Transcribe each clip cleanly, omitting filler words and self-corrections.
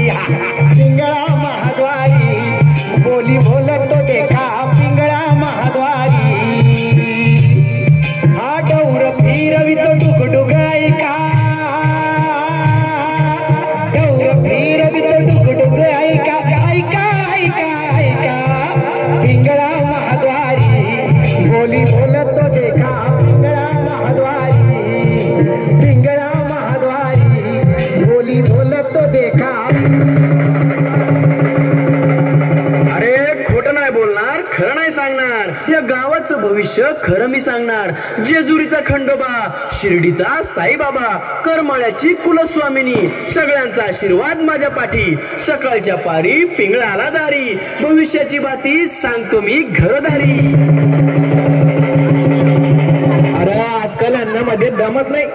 पिंगळा महाद्वारी बोली बोलतो देखा पिंगळा महाद्वारी हा डौर फिरवितो डुकडुक ऐका डौर फिरवितो डुकडुक ऐका ऐका ऐका ऐका पिंगळा महाद्वारी बोली बोलतो देखा पिंगळा महाद्वारी पिंगळा महाद्वारी बोली बोलतो देखा. खरं नाही सांगणार, या गावाचं भविष्य खरं मी सांगणार. जेजुरीचा खंडोबा, शिर्डीचा साईबाबा, करमाळ्याची कुलस्वामिनी, सगळ्यांचा आशीर्वाद माझ्या पाठी. सकाळच्या पारी पिंगळाला दारी, भविष्याची बाती सांगतो मी घरदारी. अरे आजकाल अन्नामध्ये दमच नाही,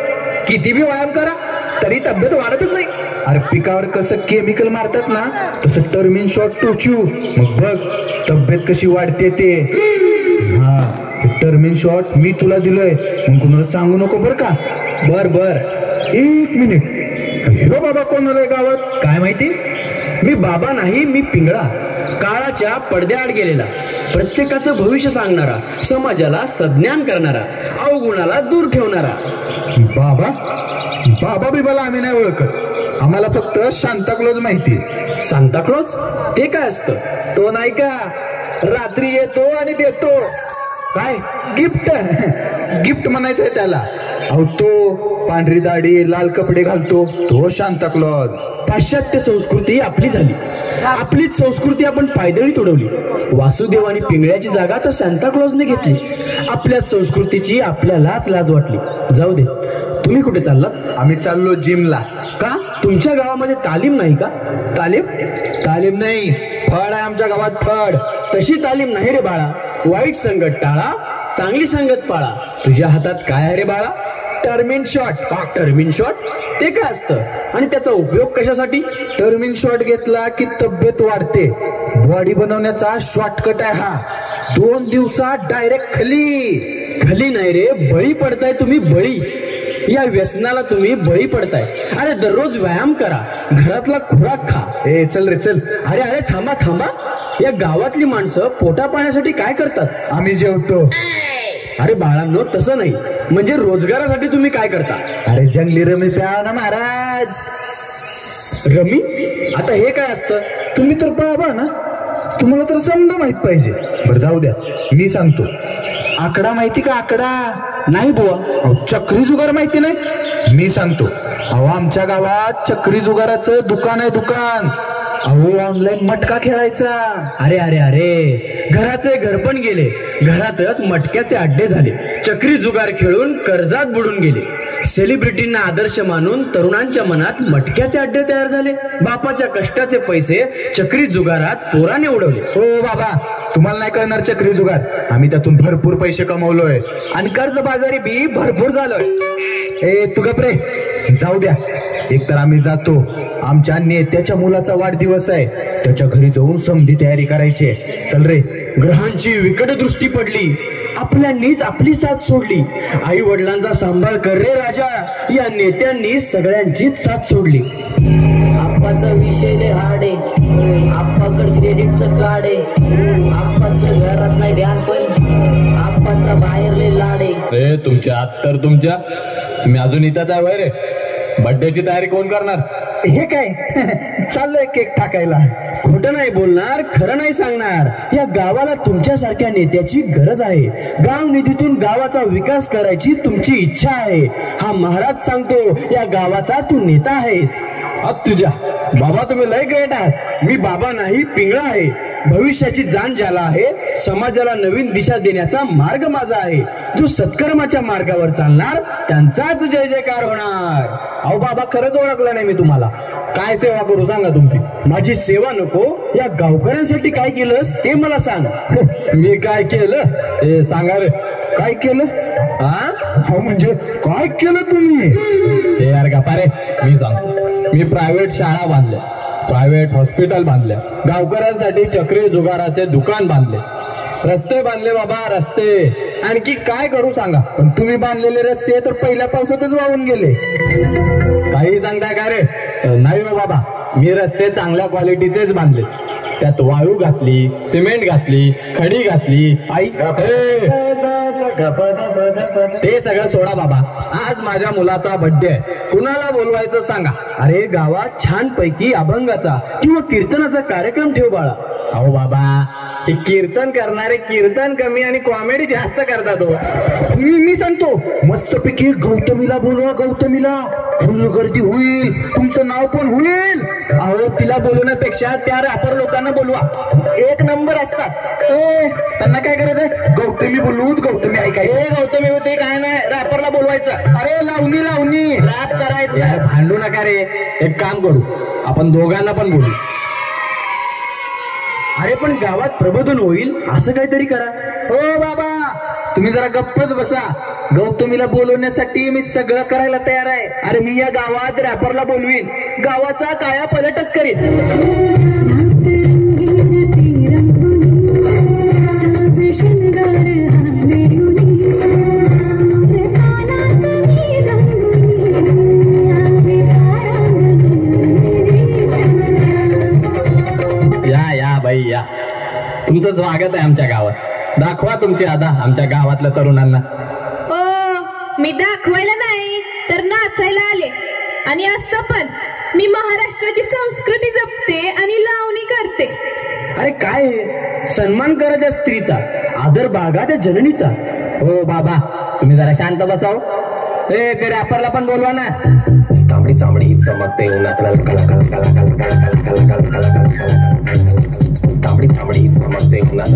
किती बी व्यायाम करा तरी तब्येत वाढतच नाही. अरे पिकावर कसं केमिकल मारतात ना तसं टर्मिन शॉट टोचू, मग बघ तब्येत कशी वाढते ते. हा टर्मिन शॉट मी तुला दिलोय, मग कुणाला सांगू नको बर का. बर बर. एक मिनिट, ह्यो बाबा कोण आलाय गावात काय माहिती? मी बाबा नाही, मी पिंगळा. काळाच्या पडद्याआड गेलेला, प्रत्येकाचं भविष्य सांगणारा, समाजाला सज्ञान करणारा, अवगुणाला दूर ठेवणारा. बाबा बाबा बिबाला आम्ही नाही ओळखत, आम्हाला फक्त सांताक्लॉज माहिती. सांताक्लॉज ते काय असतं? तो नाही का रात्री येतो आणि देतो काय गिफ्ट. गिफ्ट म्हणायचंय त्याला. अहो तो पांढरी दाढी लाल कपडे घालतो तो सांताक्लॉज. पाश्चात्य संस्कृती आपली झाली, आपलीच संस्कृती आपण पायदळी तोडवली. वासुदेव आणि पिंगळ्याची जागा तर सांताक्लॉजने घेतली. आपल्या संस्कृतीची आपल्यालाच लाज वाटली. जाऊ दे, तुम्ही कुठे चाललात? आम्ही चाललो जिमला. का? तुमच्या गावामध्ये तालीम नाही का? तालीम? तालीम नाही, फळ आहे आमच्या गावात, फळ. तशी तालीम नाही रे बाळा. वाईट संगत टाळा, चांगली संगत पाळा. तुझ्या हातात काय आहे रे बाळा? टर्मिन शॉट. टर्मिन शॉट ते काय असतं आणि त्याचा उपयोग कशासाठी? टर्मिन शॉट घेतला की तब्येत वाढते. बॉडी बनवण्याचा शॉर्टकट आहे हा. 2 दिवसात डायरेक्ट खाली. खाली नाही रे, बळी पडताय तुम्ही, बळी. या व्यसनाला तुम्ही बळी पडताय. अरे दररोज व्यायाम करा, घरातला खुराक खा. ए चल रे चल. अरे अरे थांबा थांबा, या गावातली माणसं पोटा पाण्यासाठी काय करतात? आम्ही जेवतो. अरे बाळांनो तसं नाही, म्हणजे रोजगारासाठी तुम्ही काय करता? अरे जंगली रमी प्या ना महाराज. रमी? आता हे काय असतं? तुम्ही तर बाबा ना, तुम्हाला तर समजा माहित पाहिजे. बरं जाऊ द्या, मी सांगतो. आकडा माहिती का? आकडा नाही बुवा. चक्री जुगार माहिती नाही? मी सांगतो. अहो आमच्या गावात चक्री जुगाराचं दुकान आहे, दुकान. अहो ऑनलाईन मटका खेळायचा. अरे अरे अरे, घराचे घर पण गेले, घरातच मटक्याचे अड्डे झाले. चक्री जुगार खेळून कर्जात बुडून गेले. सेलिब्रिटींना आदर्श मानून तरुणांच्या मनात मटक्याचे अड्डे तयार झाले. बापाच्या कष्टाचे पैसे चक्री जुगारात पोराने उडवले. हो बाबा, तुम्हाला नाही कळणार चक्री जुगार. आम्ही त्यातून भरपूर पैसे कमवलोय आणि कर्जबाजारी बी भरपूर झालोय. ए तू गप रे. जाऊ द्या, एकतर आम्ही जातो. आमच्या नेत्याच्या मुलाचा वाढदिवस आहे, त्याच्या घरी जाऊन समधी तयारी करायची. चल रे. ग्रहांची विकट दृष्टी पडली, आपल्यांनीच आपली साथ सोडली. आई वडिलांचा सांभाळ कर रे राजा, या नेत्यांनी सगळ्यांचीच साथ सोडली. आप्पाचा विषय लय हार्ड आहे, आप्पाकडे क्रेडिटचं कार्ड आहे. आप्पाचं घरात नाही ध्यान पण आप्पाचा बाहेर लय लाड आहे. तुमच्या तर तुमच्या, मी अजून इथंच आहे रे. बर्थडेची तयारी कोण करणार? हे काय चाललंय केक टाकायला. खोटं नाही बोलणार, खरं नाही सांगणार. या गावाला तुमच्यासारख्या नेत्याची गरज आहे. गाव निधीतून गावाचा विकास करायची तुमची इच्छा आहे. हा महाराज सांगतो, या गावाचा तू नेता आहेस. तुझ्या बाबा तुम्ही लय ग्रेट आहात. मी बाबा नाही, पिंगळा आहे. भविष्याची जाण ज्याला आहे, समाजाला नवीन दिशा देण्याचा मार्ग माझा आहे. जो सत्कर्माच्या मार्गावर चालणार त्यांचाच जय जयकार होणार. अहो बाबा, खरंच ओळखलं नाही मी तुम्हाला. काय सेवा करू सांगा तुमची? माझी सेवा नको, या गावकऱ्यांसाठी काय केलंस ते मला सांग. मी काय केलं हे सांगा रे. काय केलं? हा म्हणजे काय केलं तुम्ही? हे यार गप्पा रे, मी सांगतो. मी प्रायव्हेट शाळा बांधल्या, प्रायव्हेट हॉस्पिटल बांधले, गावकऱ्यांसाठी चक्री जुगाराचे दुकान बांधले, रस्ते बांधले बाबा, रस्ते. आणखी काय करू सांगा? पण तुम्ही बांधलेले रस्ते तर पहिल्या पावसातच वाहून गेले. काही सांगताय काय रे? नाही हो बाबा, मी रस्ते चांगल्या क्वालिटीचेच बांधले, त्यात वाळू घातली, सिमेंट घातली, खडी घातली. आई ते सगळं सोडा बाबा, आज माझ्या मुलाचा बर्थडे आहे, कुणाला बोलवायचं सांगा. अरे गावात छान पैकी अभंगाचा किंवा कीर्तनाचा कार्यक्रम ठेव बाळा. अहो बाबा, हे कीर्तन करणारे कीर्तन कमी आणि कॉमेडी जास्त करतात हो. मी सांगतो, मस्तपैकी गौतमीला बोलवा, गौतमीला फुल गर्दी होईल, तुमचं नाव पण होईल. अहो तिला बोलवण्यापेक्षा त्या रॅपर लोकांना बोलवा, एक नंबर असतात. त्यांना काय करायचंय? गौतमी बोलवूत, गौतमी ऐकायचं. गौतमी होते काय नाही, रॅपरला बोलवायचं. अरे लावणी लावणी रॅप करायचं. भांडू नका रे, एक काम करू, आपण दोघांना पण बोलू. अरे पण गावात प्रबोधन होईल असं काहीतरी करा. हो बाबा, तुम्ही जरा गप्पच बसा. गौतमीला बोलवण्यासाठी मी सगळं करायला तयार आहे. अरे मी या गावात रॅपरला बोलवीन, गावाचा काया पलटच करीन. या बाई या, तुमचं स्वागत आहे आमच्या गावात. दाखवा तुमची अदा आमच्या गावातल्या तरुणांना. ओ, मी दाखवायला नाही तर नाचायला आले. आणि असं पण मी महाराष्ट्राची संस्कृती जपते आणि लावणी करते. अरे काय हे? सन्मान करा त्या स्त्रीचा, आदर बाळगा त्या जननीचा. हो बाबा, तुम्ही जरा शांत बसाव. ते रॅपरला पण बोलवा ना. तांबडी चांबडी चमकते उन्हात तांबडी चांबडी चमकते उन्हात